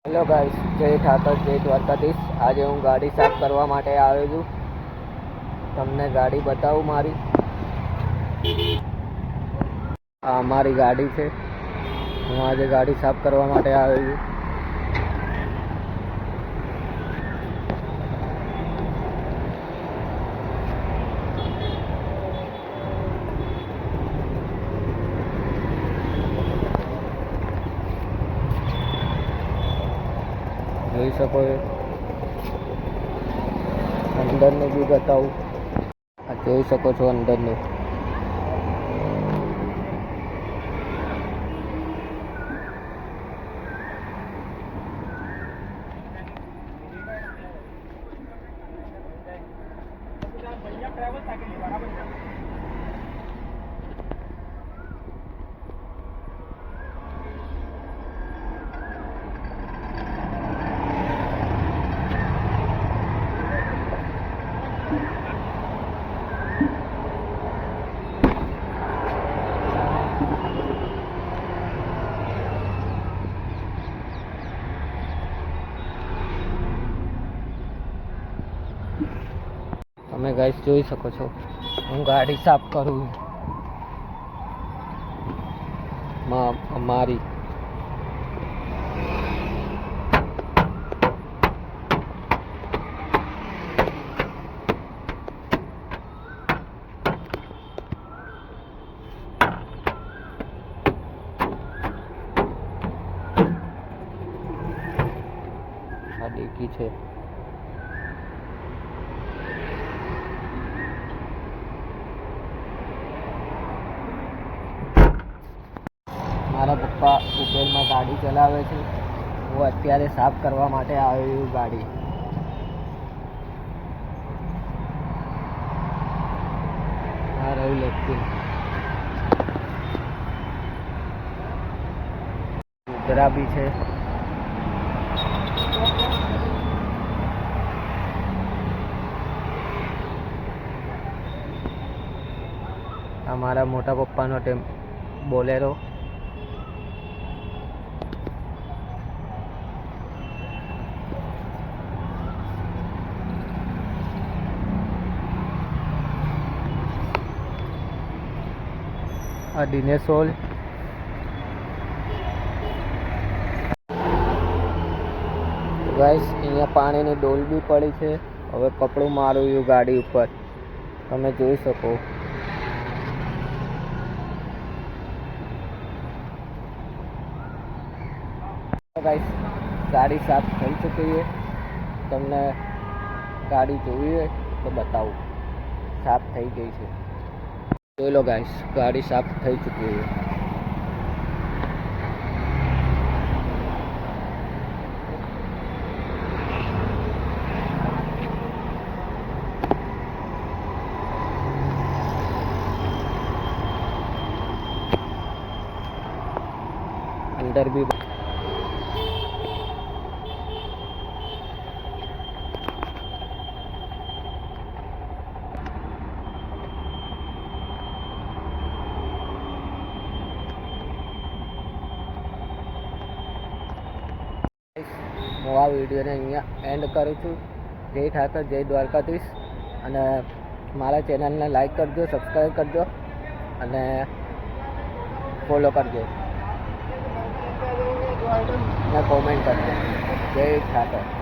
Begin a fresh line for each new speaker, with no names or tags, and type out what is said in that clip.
Hello guys, જય ઠાકર, જય દ્વારકાધીશ। આજે હું ગાડી સાફ કરવા માટે આવ્યો છું। તમને ગાડી બતાવું મારી। આ મારી ગાડી છે। હું આજે ગાડી સાફ કરવા માટે આવ્યો છું। જોઈ શકો છો, અંદરનું બી બતાવું। આ જોઈ શકો છો અંદરનું। તમે ગાઈસ જોઈ શકો છો, હું ગાડી સાફ કરું મારી। આ ડેકી છે। મારા પપ્પા ઉબેરમાં ગાડી ચલાવે છે। હું અત્યારે સાફ કરવા માટે આવ્યો ગાડી। આ રહ્યું લેફ્ટિંગ, ઉધરા બી છે। આ મારા મોટા પપ્પાનો બોલેરો। આ ડિનેસોલ। ગાઈસ, અહીંયા પાણીની ડોલ બી પડી છે। હવે કપડું મારું ગાડી ઉપર, તમે જોઈ શકો। ગાઈસ, ગાડી સાફ થઈ ચૂકી છે। તમને ગાડી જોવી હોય તો બતાવું, સાફ થઈ ગઈ છે। જોઈ લો ગાઈસ, ગાડી સાફ થઈ ચૂકી છે। अंदर भी હું આ વિડીયોને અહીંયા એન્ડ કરું છું। જય ઠાકર, જય દ્વારકાધીશ। અને મારા ચેનલને લાઈક કરજો, સબસ્ક્રાઈબ કરજો અને ફોલો કરજો અને કોમેન્ટ કરજો। જય ઠાકર।